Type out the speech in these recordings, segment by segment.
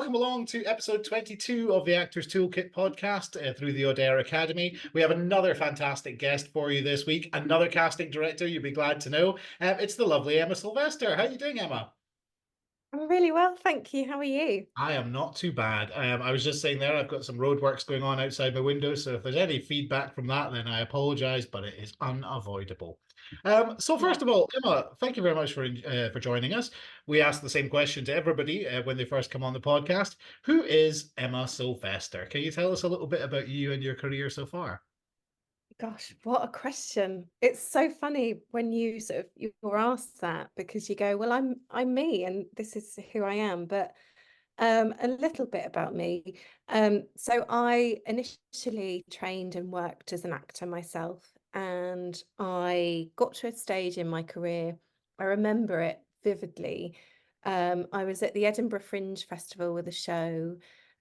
welcome along to episode 22 of the Actors Toolkit podcast through the Odair Academy. We have another fantastic guest for you this week, another casting director you'll be glad to know. It's the lovely Emma Sylvester. How are you doing, Emma? I'm really well, thank you. How are you? I am not too bad. I was just saying there, I've got some roadworks going on outside my window, so if there's any feedback from that, then I apologise, but it is unavoidable. So Yeah. first of all, Emma, thank you very much for joining us. We ask the same question to everybody when they first come on the podcast. Who is Emma Sylvester? Can you tell us a little bit about you and your career so far? Gosh, what a question. It's so funny when you're asked that because you go, well, I'm me and this is who I am. But a little bit about me. So I initially trained and worked as an actor myself, and I got to a stage in my career, I remember it vividly. I was at the Edinburgh Fringe Festival with a show,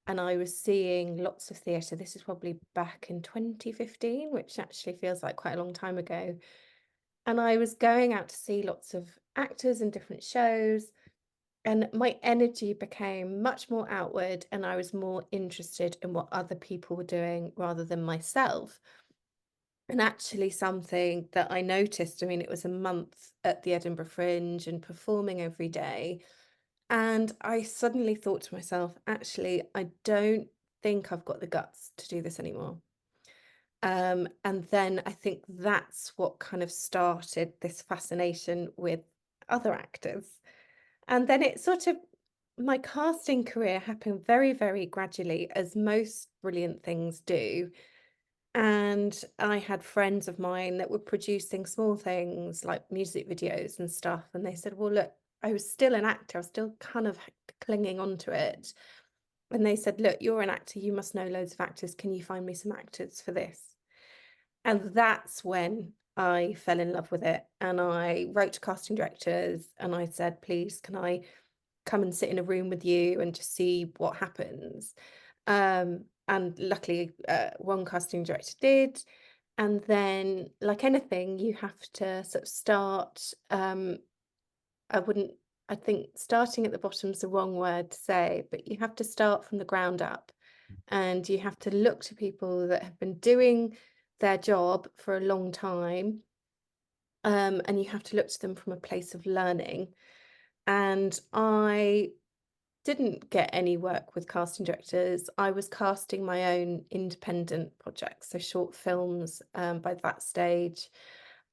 and I was seeing lots of theatre. This is probably back in 2015, which actually feels like quite a long time ago. And I was going out to see lots of actors in different shows, and my energy became much more outward, and I was more interested in what other people were doing rather than myself. And actually, something that I noticed, I mean, it was a month at the Edinburgh Fringe and performing every day. And I suddenly thought to myself, actually, I don't think I've got the guts to do this anymore. And then I think that's what kind of started this fascination with other actors. And then it sort of, my casting career happened very, very gradually, as most brilliant things do. And I had friends of mine that were producing small things like music videos and stuff. And they said, well, look, I was still an actor. I was still kind of clinging on to it. And they said, look, you're an actor. You must know loads of actors. Can you find me some actors for this? And that's when I fell in love with it. And I wrote to casting directors and I said, please, can I come and sit in a room with you and just see what happens? And luckily, one casting director did. And then, like anything, you have to sort of start. I wouldn't, I think starting at the bottom is the wrong word to say, but you have to start from the ground up, and you have to look to people that have been doing their job for a long time. And you have to look to them from a place of learning. And I didn't get any work with casting directors. I was casting my own independent projects, so short films by that stage.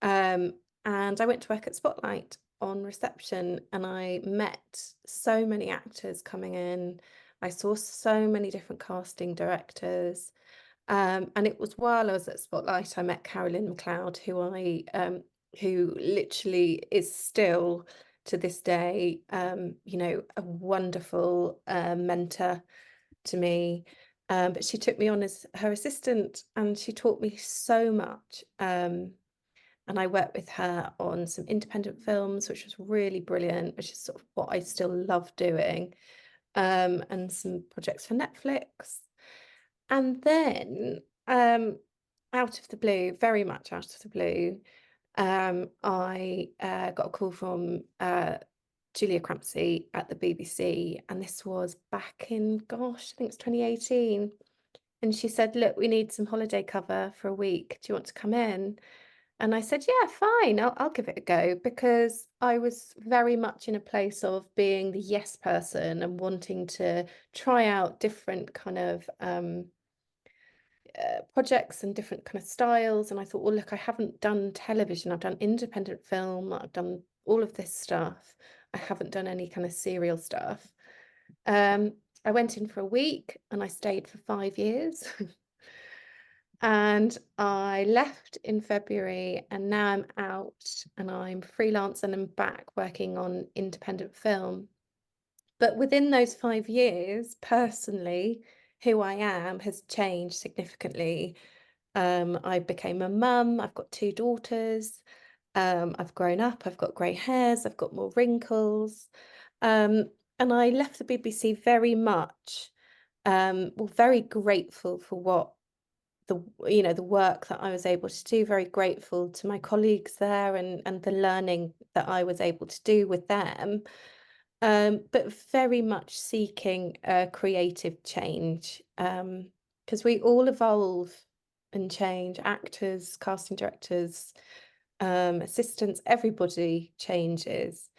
Um, and I went to work at Spotlight on reception, and I met so many actors coming in. I saw so many different casting directors. And it was while I was at Spotlight, I met Carolyn McLeod, who literally is still to this day, a wonderful mentor to me. But she took me on as her assistant, and she taught me so much. And I worked with her on some independent films, which was really brilliant, which is sort of what I still love doing, and some projects for Netflix. And then, out of the blue, very much out of the blue, I got a call from Julia Crampsey at the BBC, and this was back in, gosh, I think it's 2018. And she said, look, we need some holiday cover for a week. Do you want to come in? And I said, yeah, fine, I'll give it a go, because I was very much in a place of being the yes person and wanting to try out different kind of projects and different kind of styles. And I thought, well, look, I haven't done television. I've done independent film. I've done all of this stuff. I haven't done any kind of serial stuff. I went in for a week and I stayed for 5 years. And I left in February, and now I'm out and I'm freelance and I'm back working on independent film. But within those 5 years, personally, who I am has changed significantly. I became a mum. I've got two daughters. I've grown up. I've got grey hairs. I've got more wrinkles. And I left the BBC very much, very grateful for what the work that I was able to do. Very grateful to my colleagues there, and the learning that I was able to do with them. but very much seeking a creative change, because we all evolve and change. Actors, casting directors, assistants, everybody changes.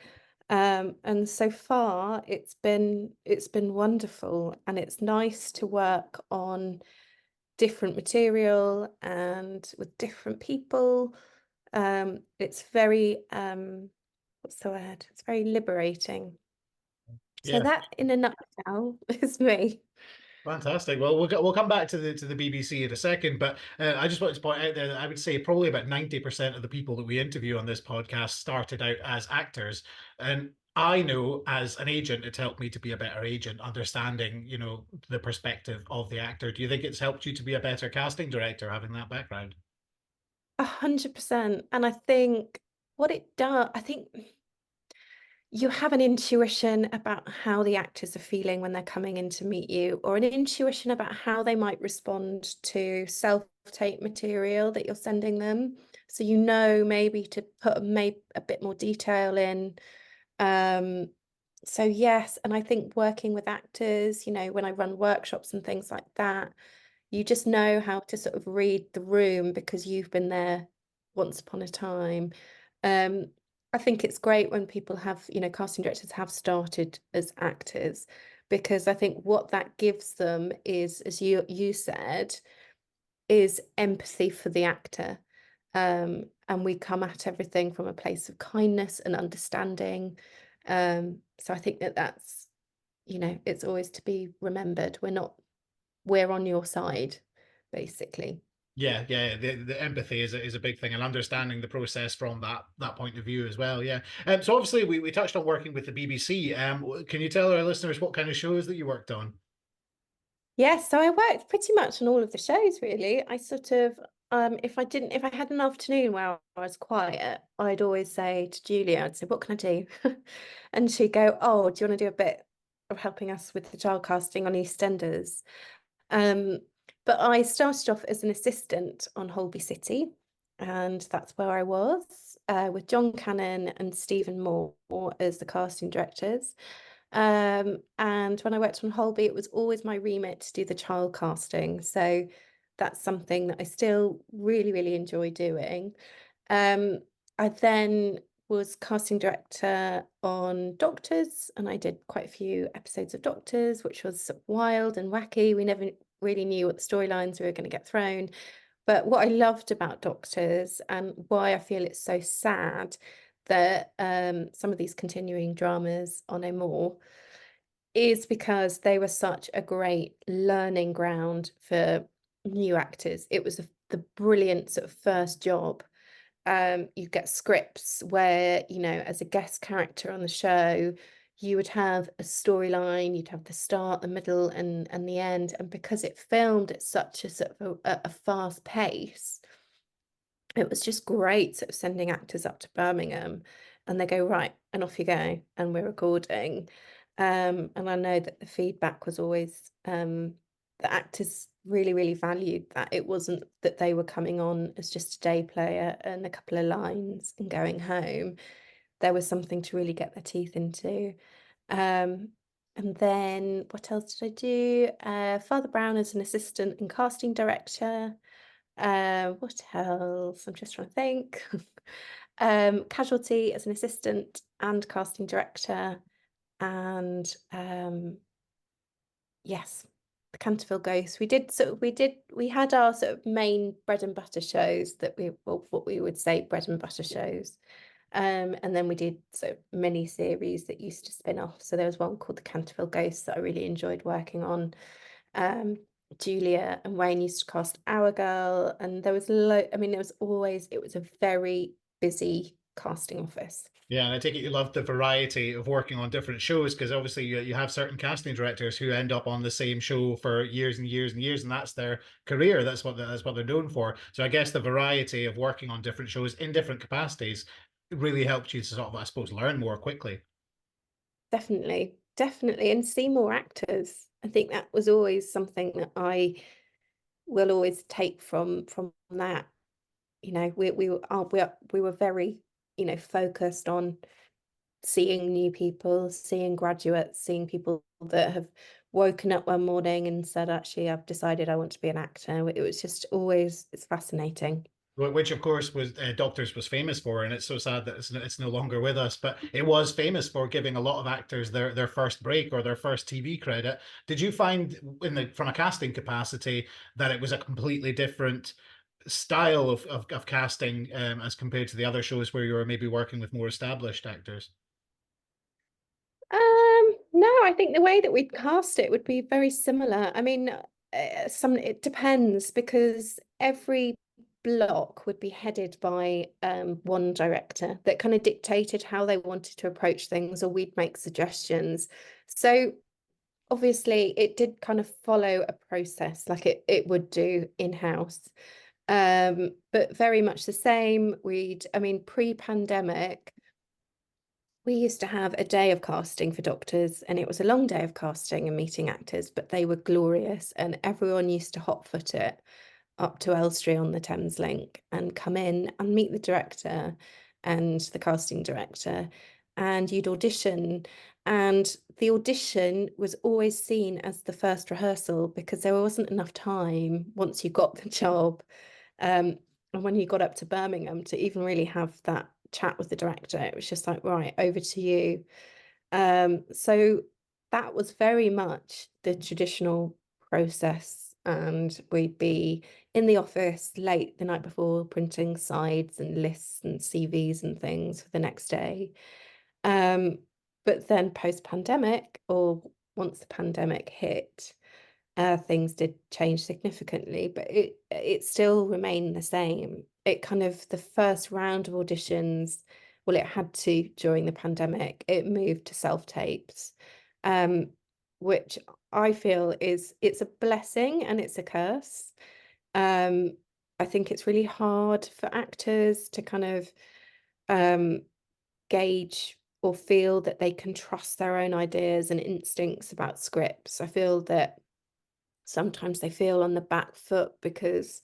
And so far it's been wonderful, and it's nice to work on different material and with different people. It's very what's the word? It's very liberating. So Yeah. that in a nutshell is me. Fantastic. Well, we'll come back to the BBC in a second, but I just wanted to point out there that I would say probably about 90% of the people that we interview on this podcast started out as actors. And I know as an agent, it's helped me to be a better agent, understanding, the perspective of the actor. Do you think it's helped you to be a better casting director, having that background? 100%. And I think what it does, I think you have an intuition about how the actors are feeling when they're coming in to meet you, or an intuition about how they might respond to self-tape material that you're sending them. So you know maybe to put a bit more detail in. So yes, and I think working with actors, when I run workshops and things like that, you just know how to sort of read the room because you've been there once upon a time. Um, I think it's great when people have, casting directors have started as actors, because I think what that gives them is, as you said, is empathy for the actor. And we come at everything from a place of kindness and understanding. So I think that's, it's always to be remembered. We're on your side, basically. Yeah, yeah. The empathy is a big thing, and understanding the process from that point of view as well. Yeah. So obviously we touched on working with the BBC. Can you tell our listeners what kind of shows that you worked on? Yes, so I worked pretty much on all of the shows, really. I sort of, if I had an afternoon where I was quiet, I'd always say to Julia, I'd say, "What can I do?" And she'd go, "Oh, do you want to do a bit of helping us with the child casting on EastEnders?" Um, but I started off as an assistant on Holby City, and that's where I was, with John Cannon and Stephen Moore as the casting directors. And when I worked on Holby, it was always my remit to do the child casting. So that's something that I still really, really enjoy doing. Um, I then was casting director on Doctors, and I did quite a few episodes of Doctors, which was sort of wild and wacky. We never really knew what the storylines we were going to get thrown. But what I loved about Doctors, and why I feel it's so sad that some of these continuing dramas are no more, is because they were such a great learning ground for new actors. It was the brilliant sort of first job. You get scripts where, as a guest character on the show, you would have a storyline, you'd have the start, the middle, and the end. And because it filmed at such a sort of a fast pace, it was just great sort of sending actors up to Birmingham, and they go, right, and off you go, and we're recording. And I know that the feedback was always, the actors really, really valued that. It wasn't that they were coming on as just a day player and a couple of lines and going home. There was something to really get their teeth into. Um, and then what else did I do? Father Brown as an assistant and casting director. What else? I'm just trying to think. Casualty as an assistant and casting director, and yes, the Canterville Ghost. We had our sort of main bread and butter shows that well, what we would say bread and butter shows. And then we did sort of mini series that used to spin off. So there was one called the Canterville Ghost that I really enjoyed working on. Um, Julia and Wayne used to cast Our Girl, and there was I mean, it was a very busy casting office. Yeah, and I take it you love the variety of working on different shows, because obviously you have certain casting directors who end up on the same show for years and years and years, and that's their career. That's what they're known for. So I guess the variety of working on different shows in different capacities really helped you to sort of, I suppose, learn more quickly. Definitely, definitely, and see more actors. I think that was always something that I will always take from that. We were very, focused on seeing new people, seeing graduates, seeing people that have woken up one morning and said, actually, I've decided I want to be an actor. It was just always, it's fascinating. Which of course was Doctors was famous for, and it's so sad that it's no longer with us. But it was famous for giving a lot of actors their first break or their first TV credit. Did you find from a casting capacity that it was a completely different style of casting as compared to the other shows where you were maybe working with more established actors? No, I think the way that we'd cast it would be very similar. I mean, it depends because every block would be headed by one director that kind of dictated how they wanted to approach things, or we'd make suggestions. So obviously it did kind of follow a process like it would do in-house. But very much the same. I mean, pre-pandemic, we used to have a day of casting for doctors, and it was a long day of casting and meeting actors, but they were glorious, and everyone used to hotfoot it up to Elstree on the Thames Link and come in and meet the director and the casting director, and you'd audition. And the audition was always seen as the first rehearsal because there wasn't enough time once you got the job. And when you got up to Birmingham to even really have that chat with the director, it was just like, right, over to you. So that was very much the traditional process. And we'd be in the office late the night before, printing sides and lists and CVs and things for the next day. But then post-pandemic, or once the pandemic hit, things did change significantly, but it still remained the same. It kind of, the first round of auditions, well, it had to during the pandemic, it moved to self-tapes, which I feel it's a blessing and it's a curse. Um, I think it's really hard for actors to kind of gauge or feel that they can trust their own ideas and instincts about scripts. I feel that sometimes they feel on the back foot because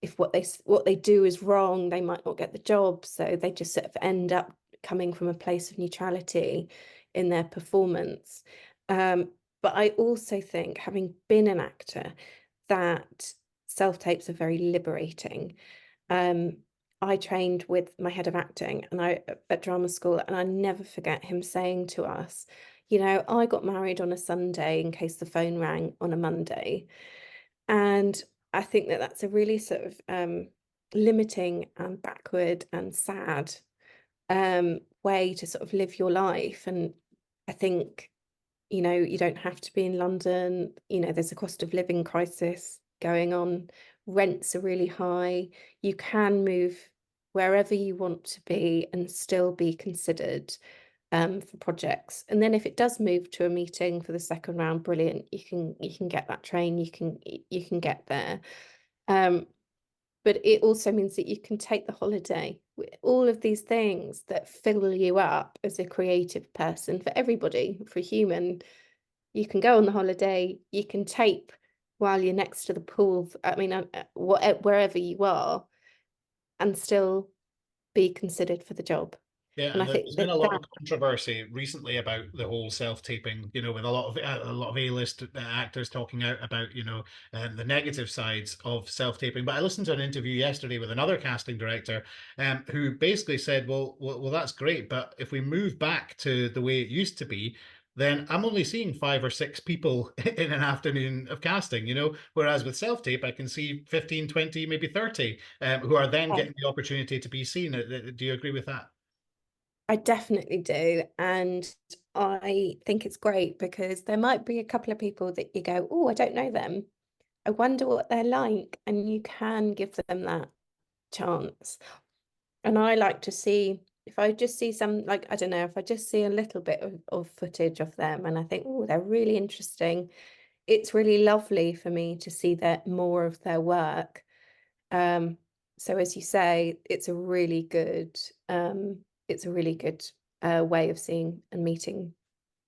if what they do is wrong, they might not get the job. So they just sort of end up coming from a place of neutrality in their performance. But I also think, having been an actor, that self-tapes are very liberating. Um, I trained with my head of acting and at drama school, and I never forget him saying to us, I got married on a Sunday in case the phone rang on a Monday. And I think that that's a really sort of limiting and backward and sad way to sort of live your life. And I think, you don't have to be in London. There's a cost of living crisis going on. Rents are really high. You can move wherever you want to be and still be considered for projects. And then if it does move to a meeting for the second round, brilliant. You can get that train. You can get there. But it also means that you can take the holiday. All of these things that fill you up as a creative person, for everybody, for a human. You can go on the holiday. You can tape while you're next to the pool. I mean, wherever you are, and still be considered for the job. Yeah, And and I think there's been a that lot that of controversy recently about the whole self-taping. With a lot of A-list actors talking out about the negative sides of self-taping. But I listened to an interview yesterday with another casting director, who basically said, well, that's great, but if we move back to the way it used to be, then I'm only seeing 5 or 6 people in an afternoon of casting. Whereas with self-tape, I can see 15, 20, maybe 30, who are then getting the opportunity to be seen. Do you agree with that? I definitely do. And I think it's great because there might be a couple of people that you go, oh, I don't know them. I wonder what they're like. And you can give them that chance. And I like to see, if I just see some, like, I don't know, if I just see a little bit of footage of them and I think, oh, they're really interesting. It's really lovely for me to see that more of their work. Um, so as you say, it's a really good way of seeing and meeting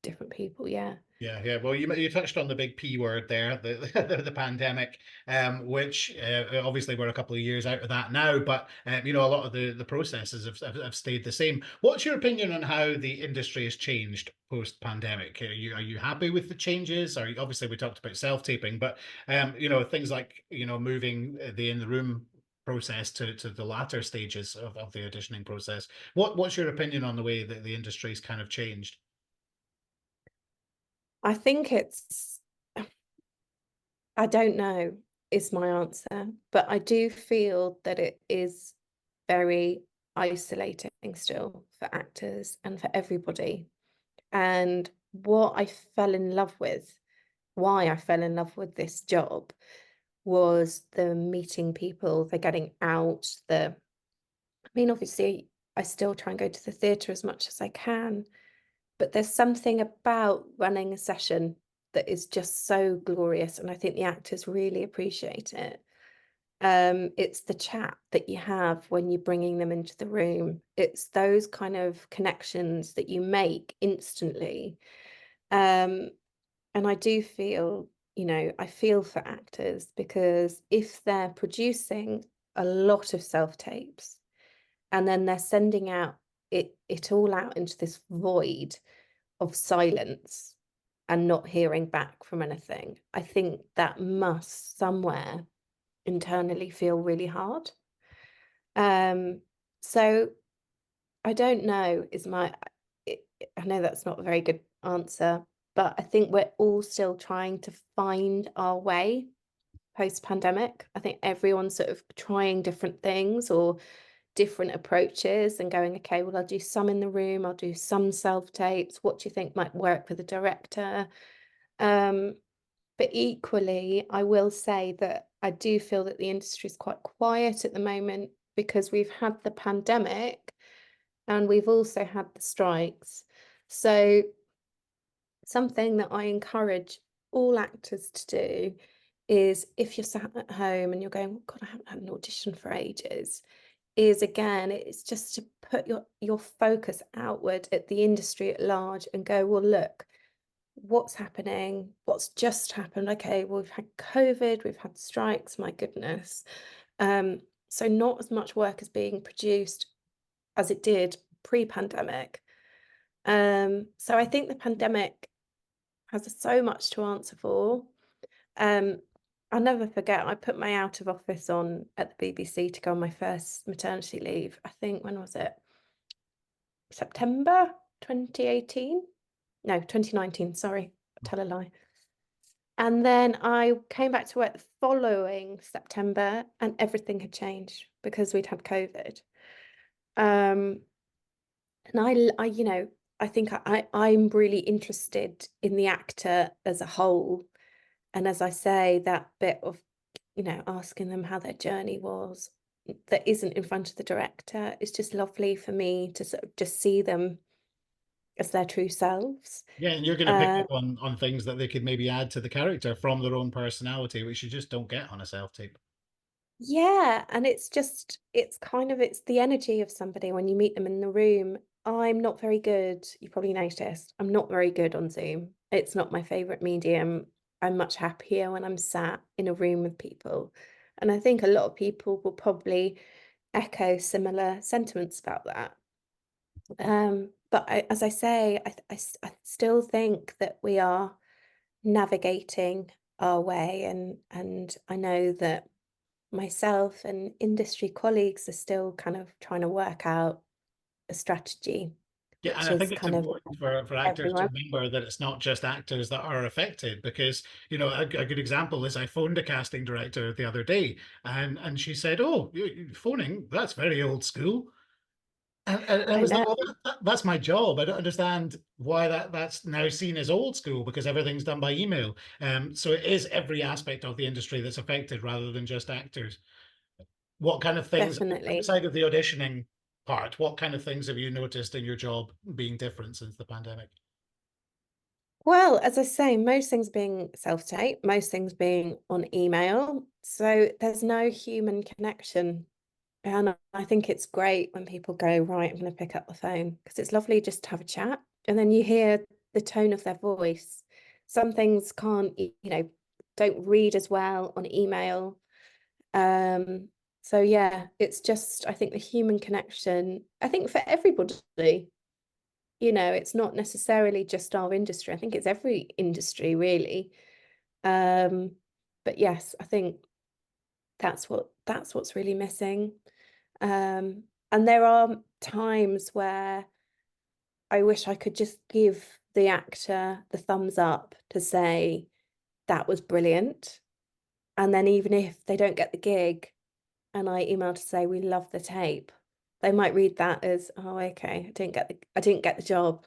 different people. Yeah. Yeah, yeah. Well, you touched on the big P word there, the the pandemic, which obviously we're a couple of years out of that now, but you know, a lot of the processes have stayed the same. What's your opinion on how the industry has changed post pandemic? Are you happy with the changes? Obviously we talked about self taping, but you know, things like you know moving the in the room process to the latter stages of the auditioning process. What's your opinion on the way that the industry's kind of changed? I think it's, I don't know is my answer, but I do feel that it is very isolating still for actors and for everybody. And what I fell in love with, why I fell in love with this job was the meeting people, the getting out, I mean, obviously, I still try and go to the theatre as much as I can, but there's something about running a session that is just so glorious, and I think the actors really appreciate it. It's the chat that you have when you're bringing them into the room. It's those kind of connections that you make instantly. Um, and I do feel, I feel for actors because if they're producing a lot of self-tapes and then they're sending out it all out into this void of silence and not hearing back from anything, I think that must somewhere internally feel really hard. Um, so I don't know is my I know that's not a very good answer, but I think we're all still trying to find our way post-pandemic. I think everyone's sort of trying different things or different approaches and going, okay, well, I'll do some in the room, I'll do some self-tapes. What do you think might work for the director? Um, but equally, I will say that I do feel that the industry is quite quiet at the moment because we've had the pandemic and we've also had the strikes. So something that I encourage all actors to do is if you're sat at home and you're going, oh God, I haven't had an audition for ages, is again, it's just to put your focus outward at the industry at large and go, well, look, what's happening? What's just happened? Okay, well, we've had COVID, we've had strikes, my goodness. So not as much work is being produced as it did pre-pandemic. So I think the pandemic has so much to answer for. Um, I'll never forget, I put my out of office on at the BBC to go on my first maternity leave. I think, when was it? September 2018? No, 2019, sorry, tell a lie. And then I came back to work the following September and everything had changed because we'd had COVID. Um, and I think I'm really interested in the actor as a whole. And as I say, that bit of, asking them how their journey was that isn't in front of the director, it's just lovely for me to sort of just see them as their true selves. Yeah, and you're going to pick Um, up on things that they could maybe add to the character from their own personality, which you just don't get on a self tape. yeah, and it's the energy of somebody when you meet them in the room. I'm not very good, you probably noticed, I'm not very good on Zoom. It's not my favorite medium. I'm much happier when I'm sat in a room with people. And I think a lot of people will probably echo similar sentiments about that. But as I say, I still think that we are navigating our way, and I know that myself and industry colleagues are still kind of trying to work out a strategy, Yeah, and which I think is it's kind of important for actors to everyone. remember that it's not just actors that are affected, because you know a good example is I phoned a casting director the other day, and she said, "Oh, phoning, that's very old school." And I I was know, like, well, that's my job. I don't understand why that's now seen as old school because everything's done by email. So it is every aspect of the industry that's affected rather than just actors. What kind of things, definitely. outside of the auditioning part, what kind of things have you noticed in your job being different since the pandemic? Well, as I say, most things being self-tape, most things being on email, so there's no human connection. And I think it's great when people go, right, I'm going to pick up the phone because it's lovely just to have a chat. And then you hear the tone of their voice. some things can't, don't read as well on email. So yeah, it's just, I think the human connection, I think for everybody, it's not necessarily just our industry. I think it's every industry really. But yes, I think that's what's really missing. And there are times where I wish I could just give the actor the thumbs up to say that was brilliant. And then even if they don't get the gig and I email to say we love the tape, they might read that as, oh, okay, I didn't get the job.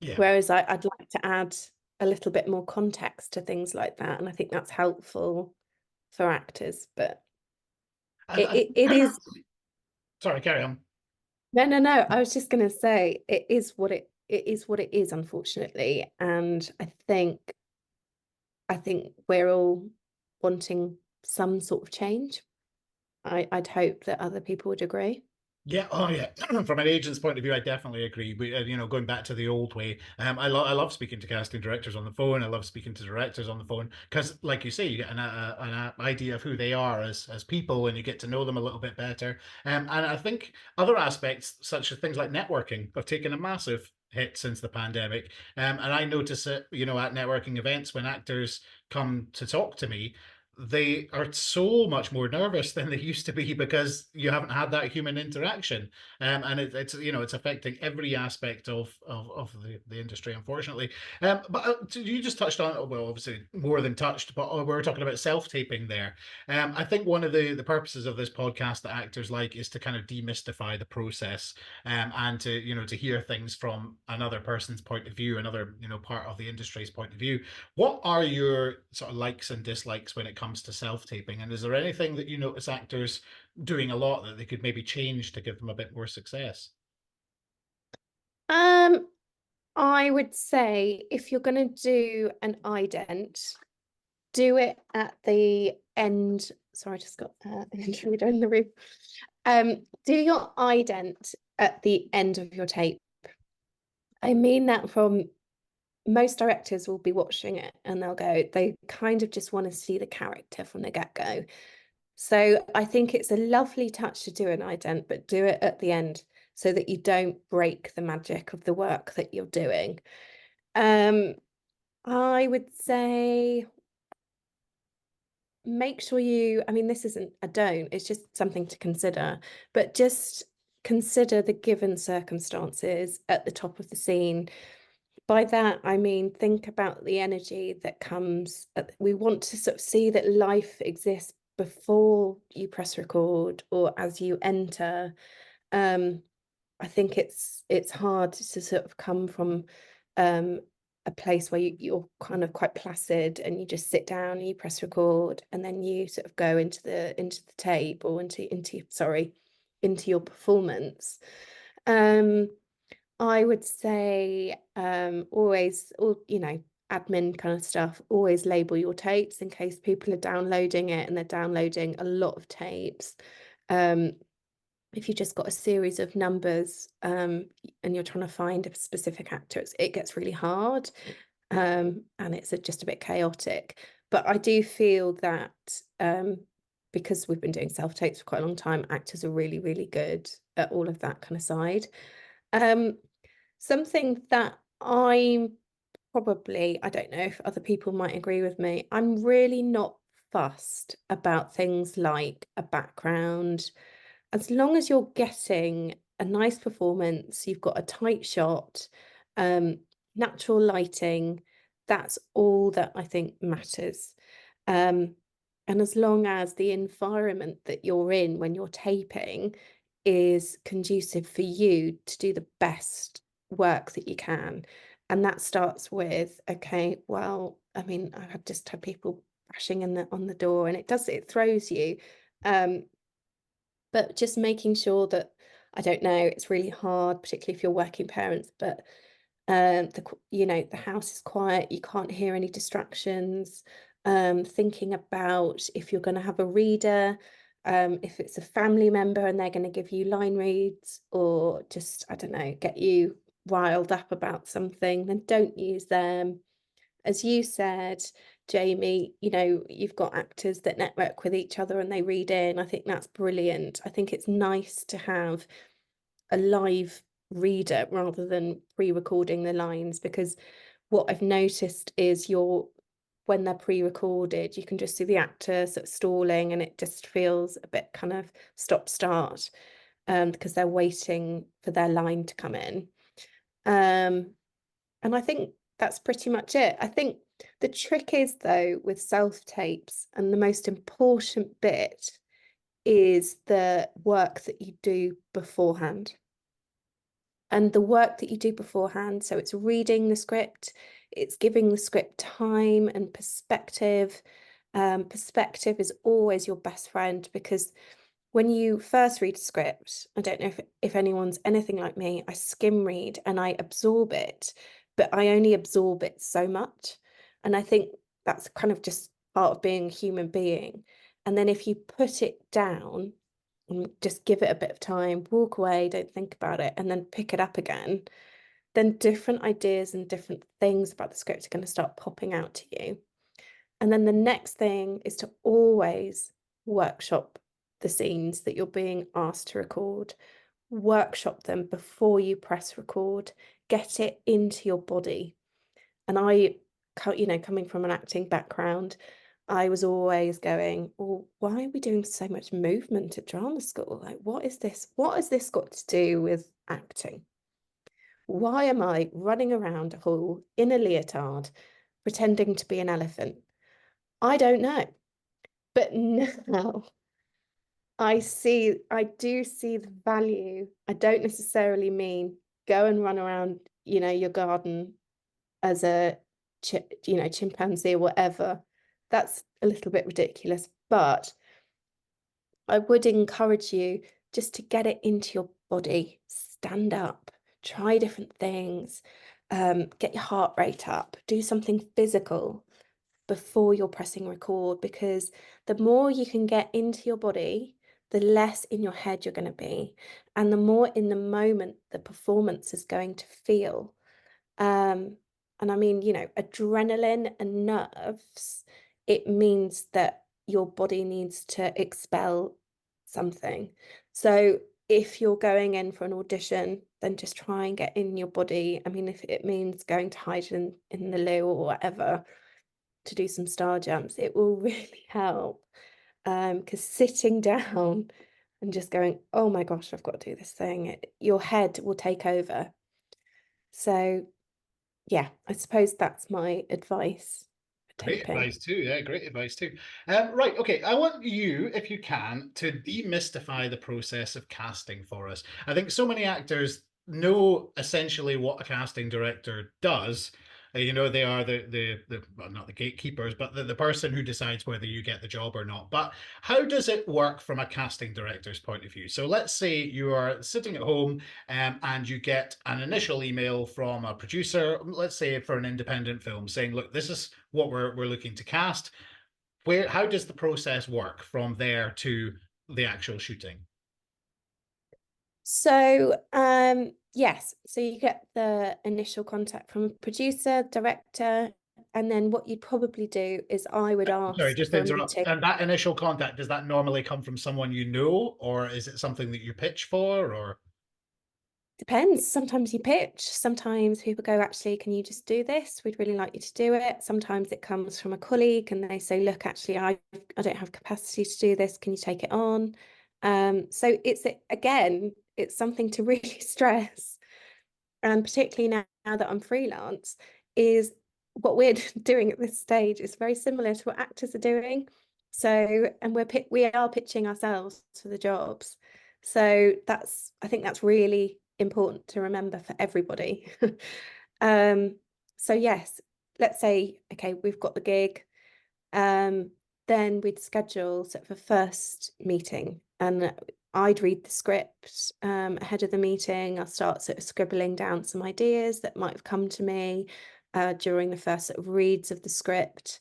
Yeah. Whereas I'd like to add a little bit more context to things like that. And I think that's helpful for actors. But it is, Sorry, carry on. no. I was just gonna say it is what it is, unfortunately. And I think we're all wanting some sort of change. I'd hope that other people would agree. Yeah, oh yeah. From an agent's point of view, I definitely agree. Going back to the old way, I love speaking to casting directors on the phone. I love speaking to directors on the phone because, like you say, you get an idea of who they are as people, and you get to know them a little bit better. And I think other aspects, such as things like networking, have taken a massive hit since the pandemic. And I notice it, at networking events when actors come to talk to me, they are so much more nervous than they used to be because you haven't had that human interaction, and it's affecting every aspect of the industry, unfortunately. But you just touched on, well, obviously more than touched, but we were talking about self-taping there. I think one of the purposes of this podcast that actors like is to kind of demystify the process, and to hear things from another person's point of view, another part of the industry's point of view. What are your sort of likes and dislikes when it comes to self-taping? And is there anything that you notice actors doing a lot that they could maybe change to give them a bit more success? Um, I would say if you're going to do an ident, do it at the end. Sorry, I just got an intruder in the room. Do your ident at the end of your tape. I mean that from most directors will be watching it and they kind of just want to see the character from the get-go. So I think it's a lovely touch to do an ident, but do it at the end so that you don't break the magic of the work that you're doing. I would say make sure I mean, this isn't a don't, it's just something to consider, but just consider the given circumstances at the top of the scene. By that, I mean, think about the energy that comes. We want to sort of see that life exists before you press record or as you enter. I think it's hard to sort of come from a place where you're kind of quite placid and you just sit down and you press record and then you sort of go into the tape or into your performance. I would say always, or admin kind of stuff, always label your tapes in case people are downloading it and they're downloading a lot of tapes. If you just got a series of numbers and you're trying to find a specific actor, it gets really hard, and it's just a bit chaotic. But I do feel that because we've been doing self-tapes for quite a long time, actors are really, really good at all of that kind of side. Something that I don't know if other people might agree with me, I'm really not fussed about things like a background. As long as you're getting a nice performance, you've got a tight shot, natural lighting, that's all that I think matters. And as long as the environment that you're in when you're taping is conducive for you to do the best work that you can. And that starts with, okay, well, I mean, I've just had people bashing on the door and it throws you. But just making sure that, I don't know, it's really hard, particularly if you're working parents, but the house is quiet, you can't hear any distractions. Thinking about if you're going to have a reader, if it's a family member and they're going to give you line reads or just, I don't know, get you riled up about something, then don't use them. as you said, Jamie, you know, you've got actors that network with each other and they read in. I think that's brilliant. I think it's nice to have a live reader rather than pre-recording the lines, because what I've noticed is when they're pre-recorded, you can just see the actor sort of stalling, and it just feels a bit kind of stop-start, because they're waiting for their line to come in. And I think that's pretty much it. I think the trick is, though, with self-tapes, and the most important bit is the work that you do beforehand. And the work that you do beforehand, so it's reading the script, it's giving the script time and perspective. Perspective is always your best friend, because when you first read a script, I don't know if anyone's anything like me, I skim read and I absorb it, but I only absorb it so much. And I think that's kind of just part of being a human being. And then if you put it down and just give it a bit of time, walk away, don't think about it, and then pick it up again, then different ideas and different things about the script are going to start popping out to you. And then the next thing is to always workshop the scenes that you're being asked to record. Workshop them before you press record. Get it into your body. And I, you know, coming from an acting background, I was always going, well, why are we doing so much movement at drama school? Like, what is this? What has this got to do with acting? Why am I running around a hall in a leotard pretending to be an elephant? I don't know. But now I do see the value. I don't necessarily mean go and run around, you know, your garden as a, you know, chimpanzee or whatever. That's a little bit ridiculous, but I would encourage you just to get it into your body, stand up, try different things, get your heart rate up, do something physical before you're pressing record, because the more you can get into your body, the less in your head you're going to be, and the more in the moment the performance is going to feel. And I mean, you know, adrenaline and nerves, it means that your body needs to expel something. So if you're going in for an audition, then just try and get in your body. I mean, if it means going to hide in the loo or whatever to do some star jumps, it will really help. Because sitting down and just going, oh my gosh, I've got to do this thing, your head will take over. So yeah, I suppose that's my advice for Great taping. advice too. Yeah, great advice too. Right, okay. I want you, if you can, to demystify the process of casting for us. I think so many actors know essentially what a casting director does. You know, they are the well, not the gatekeepers, but the person who decides whether you get the job or not. But how does it work from a casting director's point of view? So let's say you are sitting at home, and you get an initial email from a producer, let's say for an independent film, saying, look, this is what we're looking to cast. How does the process work from there to the actual shooting? So, yes, so you get the initial contact from a producer, director, and then what you'd probably do is I would Sorry, ask just to for a interrupt. meeting. And that initial contact, does that normally come from someone you know, or is it something that you pitch for, or? Depends. Sometimes you pitch, sometimes people go, actually, can you just do this? We'd really like you to do it. Sometimes it comes from a colleague and they say, look, actually, I don't have capacity to do this. Can you take it on? So again, it's something to really stress, and particularly now that I'm freelance, is what we're doing at this stage is very similar to what actors are doing. So, and we are pitching ourselves for the jobs. So I think that's really important to remember for everybody. So yes, let's say, okay, we've got the gig. Then we'd schedule sort of a first meeting, and I'd read the script ahead of the meeting. I'll start sort of scribbling down some ideas that might have come to me during the first sort of reads of the script.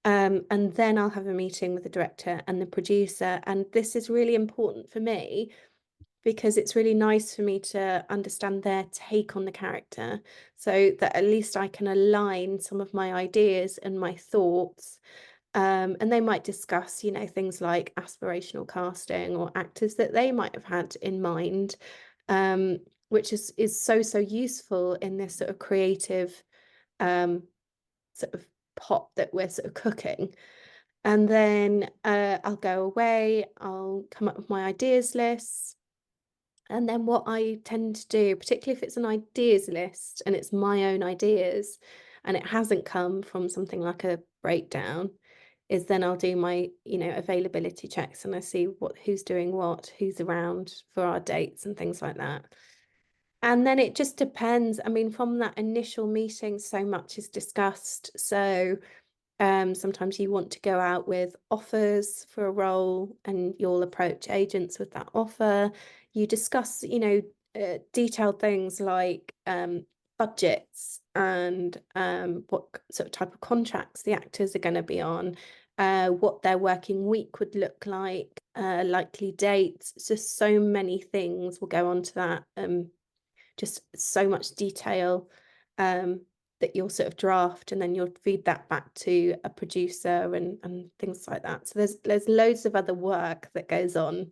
And then I'll have a meeting with the director and the producer. And this is really important for me because it's really nice for me to understand their take on the character, so that at least I can align some of my ideas and my thoughts. And they might discuss, you know, things like aspirational casting or actors that they might have had in mind, um, which is so useful in this sort of creative sort of pot that we're sort of cooking. And then I'll go away, I'll come up with my ideas lists. And then what I tend to do, particularly if it's an ideas list and it's my own ideas and it hasn't come from something like a breakdown, is then I'll do my, you know, availability checks and I see who's doing what, who's around for our dates and things like that. And then it just depends. I mean, from that initial meeting, so much is discussed. So sometimes you want to go out with offers for a role and you'll approach agents with that offer. You discuss, you know, detailed things like budgets and what sort of type of contracts the actors are going to be on, what their working week would look like, likely dates. It's just so many things will go on to that. Just so much detail that you'll sort of draft, and then you'll feed that back to a producer and things like that. So there's loads of other work that goes on,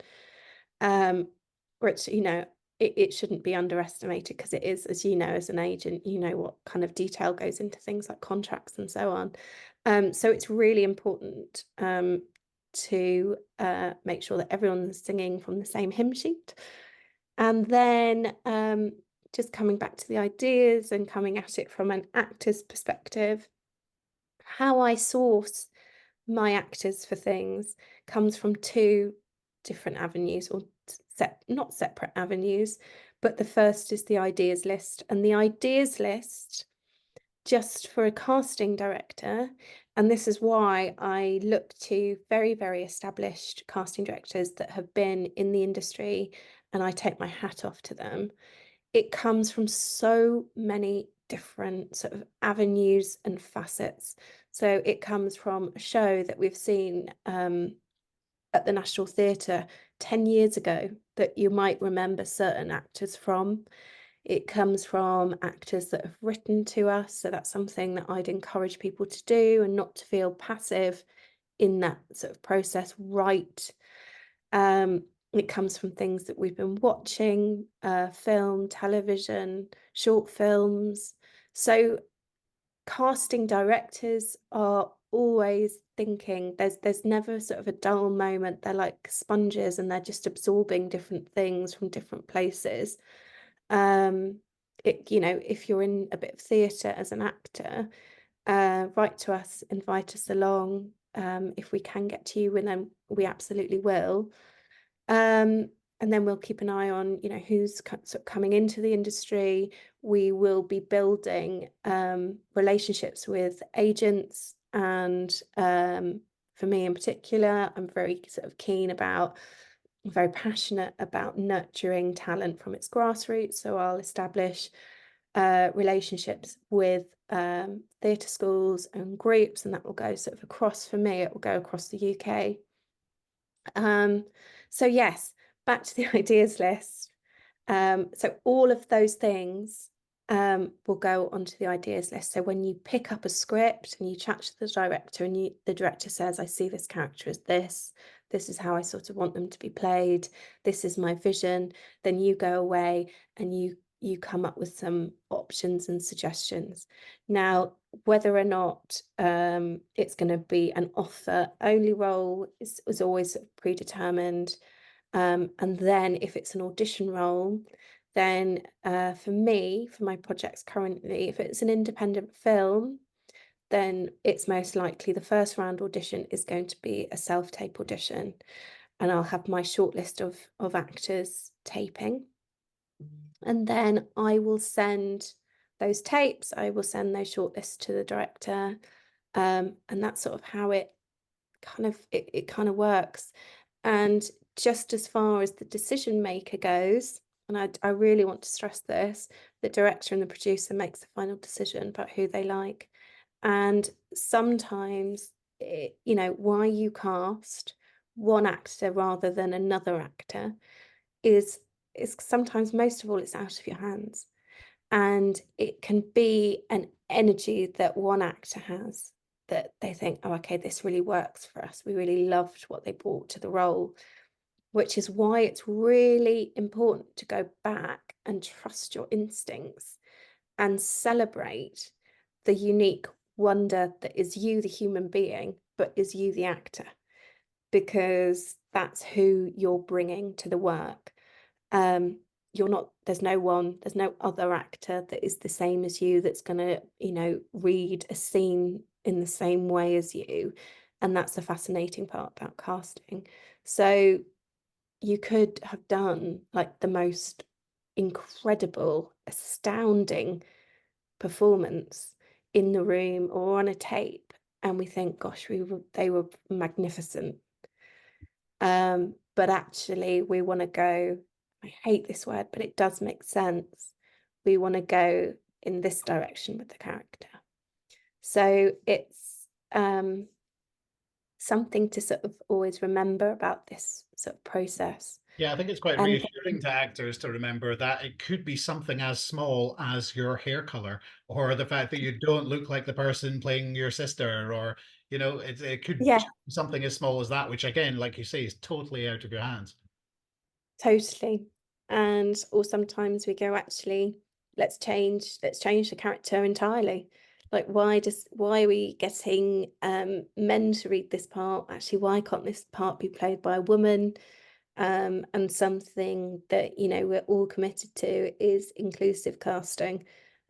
which, you know, it shouldn't be underestimated, because it is, as you know, as an agent, you know what kind of detail goes into things like contracts and so on. So it's really important to make sure that everyone's singing from the same hymn sheet. And then just coming back to the ideas and coming at it from an actor's perspective, how I source my actors for things comes from two different avenues, or not separate avenues, but the first is the ideas list. And the ideas list, just for a casting director, and this is why I look to very established casting directors that have been in the industry, and I take my hat off to them. It comes from so many different sort of avenues and facets. So it comes from a show that we've seen at the National Theatre 10 years ago that you might remember certain actors from. It comes from actors that have written to us. So that's something that I'd encourage people to do, and not to feel passive in that sort of process. Right. It comes from things that we've been watching, film, television, short films. So casting directors are always thinking, there's never sort of a dull moment. They're like sponges, and they're just absorbing different things from different places. You know, if you're in a bit of theatre as an actor, write to us, invite us along. If we can get to you, and then we absolutely will. And then we'll keep an eye on, you know, who's sort of coming into the industry. We will be building relationships with agents, and for me in particular, I'm very sort of very passionate about nurturing talent from its grassroots. So I'll establish relationships with theatre schools and groups, and that will go sort of across, for me, it will go across the UK. So yes, back to the ideas list. So all of those things will go onto the ideas list. So when you pick up a script and you chat to the director, and the director says, I see this character as this is how I sort of want them to be played, this is my vision, then you go away and you come up with some options and suggestions. Now, whether or not it's going to be an offer only role is always predetermined. And then if it's an audition role, then for me, for my projects currently, if it's an independent film, then it's most likely the first round audition is going to be a self-tape audition, and I'll have my shortlist of actors taping. And then I will send those tapes, I will send those shortlists to the director. And that's sort of how it kind of works. And just as far as the decision maker goes, and I really want to stress this, the director and the producer makes the final decision about who they like. And sometimes, you know, why you cast one actor rather than another actor is it's sometimes, most of all, it's out of your hands. And it can be an energy that one actor has that they think, oh, okay, this really works for us. We really loved what they brought to the role, which is why it's really important to go back and trust your instincts and celebrate the unique wonder that is you, the human being, but is you, the actor, because that's who you're bringing to the work. You're not, there's no other actor that is the same as you that's going to, read a scene in the same way as you. And that's the fascinating part about casting. So you could have done like the most incredible, astounding performance in the room or on a tape, and we think, gosh, they were magnificent. But actually we want to go, I hate this word, but it does make sense. We want to go in this direction with the character. So it's something to sort of always remember about this sort of process. Yeah, I think it's quite And reassuring to actors to remember that it could be something as small as your hair color, or the fact that you don't look like the person playing your sister, or it could yeah, be something as small as that, which again, like you say, is totally out of your hands. totally. And or sometimes we go, actually, let's change the character entirely. Like, why are we getting men to read this part? Actually, why can't this part be played by a woman? And something that, we're all committed to is inclusive casting.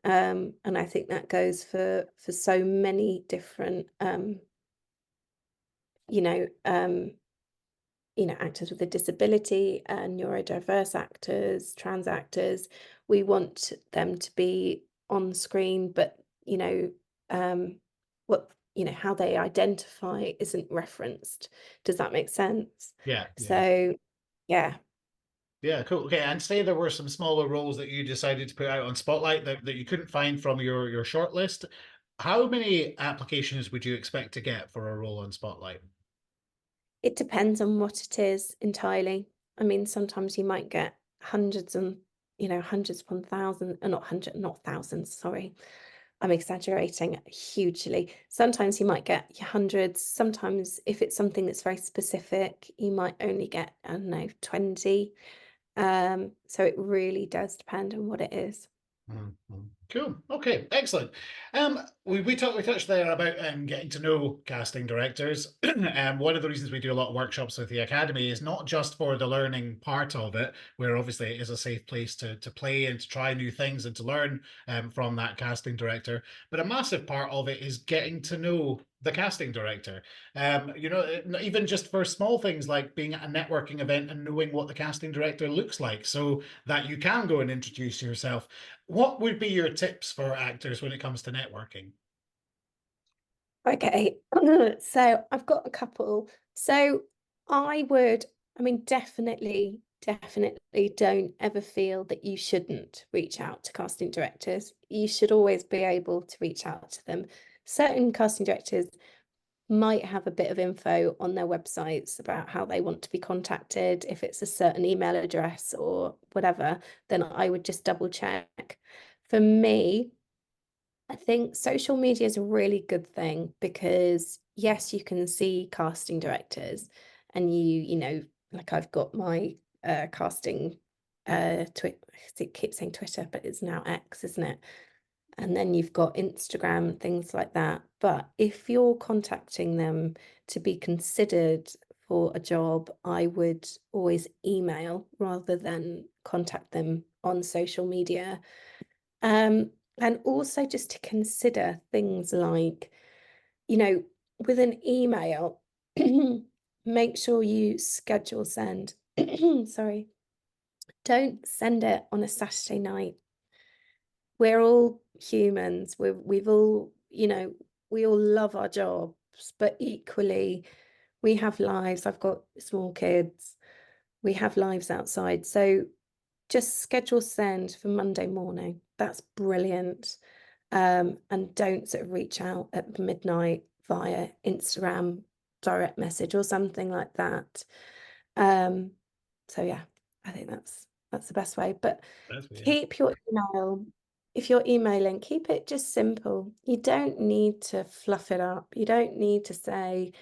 And I think that goes for so many different you know, um, actors with a disability, neurodiverse actors, trans actors. We want them to be on screen, but um, how they identify isn't referenced. Does that make sense? Yeah, yeah. So, yeah. Yeah, cool. Okay, and say there were some smaller roles that you decided to put out on Spotlight that you couldn't find from your short list. How many applications would you expect to get for a role on Spotlight? It depends on what it is entirely. I mean, sometimes you might get hundreds and, hundreds upon thousands, not thousands, sorry. I'm exaggerating hugely. Sometimes you might get hundreds. Sometimes if it's something that's very specific, you might only get, I don't know, 20. So it really does depend on what it is. Mhm. Cool. Okay, excellent. We touched there about getting to know casting directors. One of the reasons we do a lot of workshops with the Academy is not just for the learning part of it, where obviously it is a safe place to play and to try new things and to learn from that casting director, but a massive part of it is getting to know the casting director. Even just for small things like being at a networking event and knowing what the casting director looks like, so that you can go and introduce yourself. What would be your tips for actors when it comes to networking? Okay, so I've got a couple. So I mean, definitely don't ever feel that you shouldn't reach out to casting directors. You should always be able to reach out to them. Certain casting directors might have a bit of info on their websites about how they want to be contacted. If it's a certain email address or whatever, then I would just double check. For me, I think social media is a really good thing because yes, you can see casting directors and like I've got my casting I keep saying Twitter, but it's now X, isn't it? And then you've got Instagram, things like that. But if you're contacting them to be considered for a job, I would always email rather than contact them on social media. And also just to consider things like, you know, with an email, make sure you schedule send. Sorry, don't send it on a Saturday night. We're all humans. We've all, we all love our jobs, but equally we have lives. I've got small kids. We have lives outside. So just schedule send for Monday morning. That's brilliant. And don't sort of reach out at midnight via Instagram direct message or something like that. Um, so yeah, I think That's the best way. But Yeah. keep your email, if you're emailing, keep it just simple. You don't need to fluff it up. You don't need to say,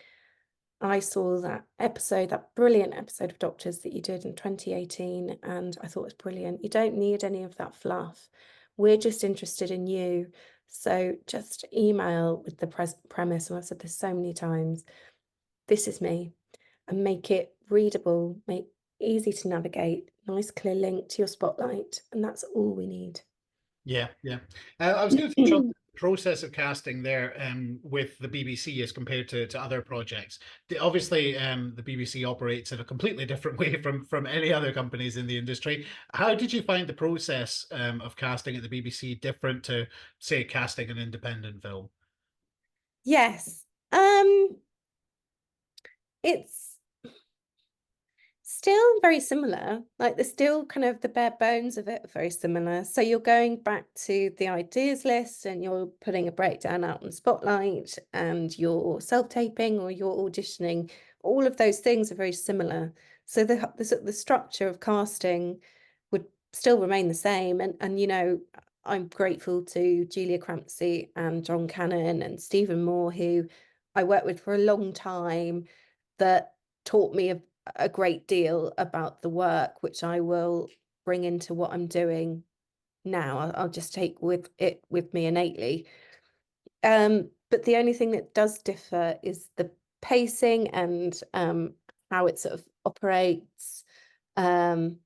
I saw that episode, that brilliant episode of Doctors that you did in 2018, and I thought it was brilliant. You don't need any of that fluff. We're just interested in you. So just email with the premise, and I've said this so many times, this is me, and make it readable, make easy to navigate, nice clear link to your spotlight, and that's all we need. Yeah, yeah. I was going to touch on the process of casting there with the BBC as compared to other projects. Obviously, the BBC operates in a completely different way from any other companies in the industry. How did you find the process of casting at the BBC different to, say, casting an independent film? Yes. It's still very similar, like there's still kind of the bare bones of it are very similar. So you're going back to the ideas list and you're putting a breakdown out on Spotlight and you're self-taping or you're auditioning. All of those things are very similar. So the structure of casting would still remain the same. And you know, I'm grateful to Julia Crampsey and John Cannon and Stephen Moore, who I worked with for a long time, that taught me a great deal about the work, which I will bring into what I'm doing now. I'll just take with me innately. But the only thing that does differ is the pacing and how it sort of operates. And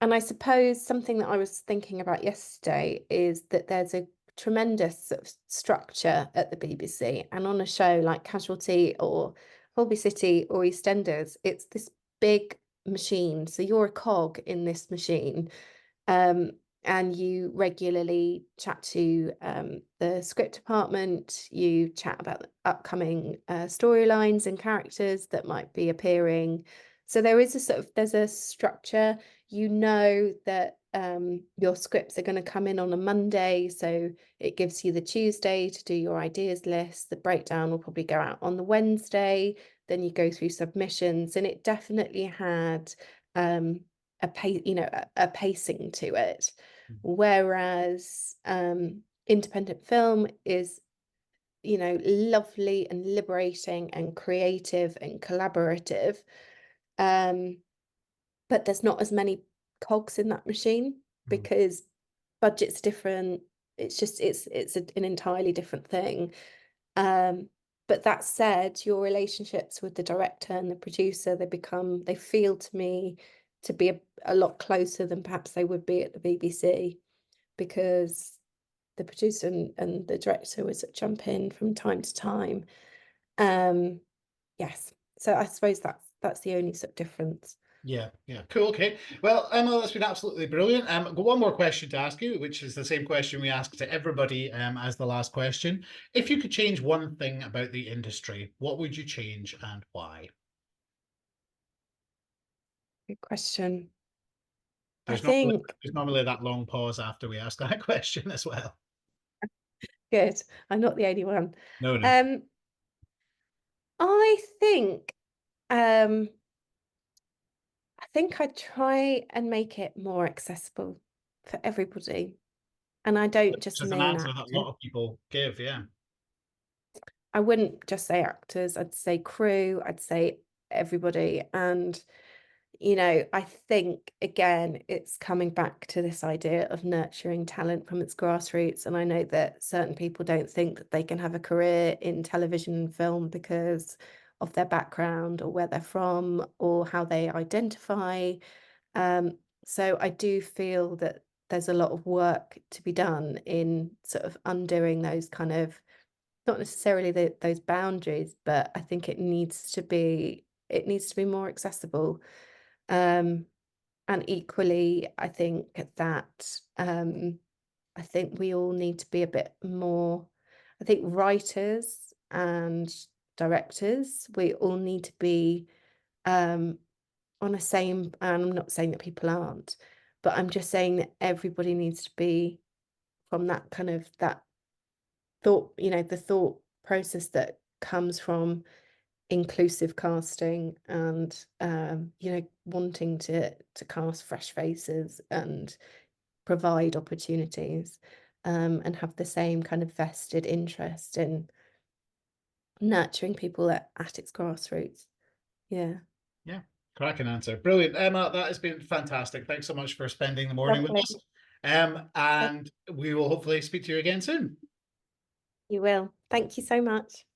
I suppose something that I was thinking about yesterday is that there's a tremendous sort of structure at the BBC, and on a show like Casualty or Holby City or EastEnders, it's this big machine. So you're a cog in this machine. Um, and you regularly chat to the script department, you chat about the upcoming storylines and characters that might be appearing. So there is a sort of, there's a structure. You know that your scripts are going to come in on a Monday, so it gives you the Tuesday to do your ideas list. The breakdown will probably go out on the Wednesday, then you go through submissions, and it definitely had a pacing to it. Whereas independent film is, you know, lovely and liberating and creative and collaborative, but there's not as many cogs in that machine Mm. because budget's different. It's just an entirely different thing. But that said, your relationships with the director and the producer, they feel to me to be a lot closer than perhaps they would be at the BBC, because the producer and the director would sort of jump in from time to time. Yes. So I suppose that's the only sort of difference. Yeah, yeah, cool. Okay. Well, Emma, that's been absolutely brilliant. I've got one more question to ask you, which is the same question we ask to everybody as the last question. If you could change one thing about the industry, what would you change and why? Good question. I There's normally think there's normally that long pause after we ask that question as well. good. I'm not the only one. No, no. Um, I think um I think I'd try and make it more accessible for everybody. And I don't Which just is an mean answer that a actors. lot of people give. Yeah. I wouldn't just say actors, I'd say crew, I'd say everybody. And, you know, I think again, it's coming back to this idea of nurturing talent from its grassroots. And I know that certain people don't think that they can have a career in television and film because of their background or where they're from or how they identify. So I do feel that there's a lot of work to be done in sort of undoing those kind of, not necessarily those boundaries, but I think it needs to be more accessible. Um, and equally, I think we all need to be a bit more. I think writers and directors, we all need to be um, on a same, and I'm not saying that people aren't, but I'm just saying that everybody needs to be from that kind of that thought, you know, the thought process that comes from inclusive casting and you know, wanting to cast fresh faces and provide opportunities, and have the same kind of vested interest in nurturing people at its grassroots. Yeah. Yeah, cracking answer. Brilliant. Emma, that has been fantastic. Thanks so much for spending the morning with Lovely. us. And we will hopefully speak to you again soon. You will. Thank you so much.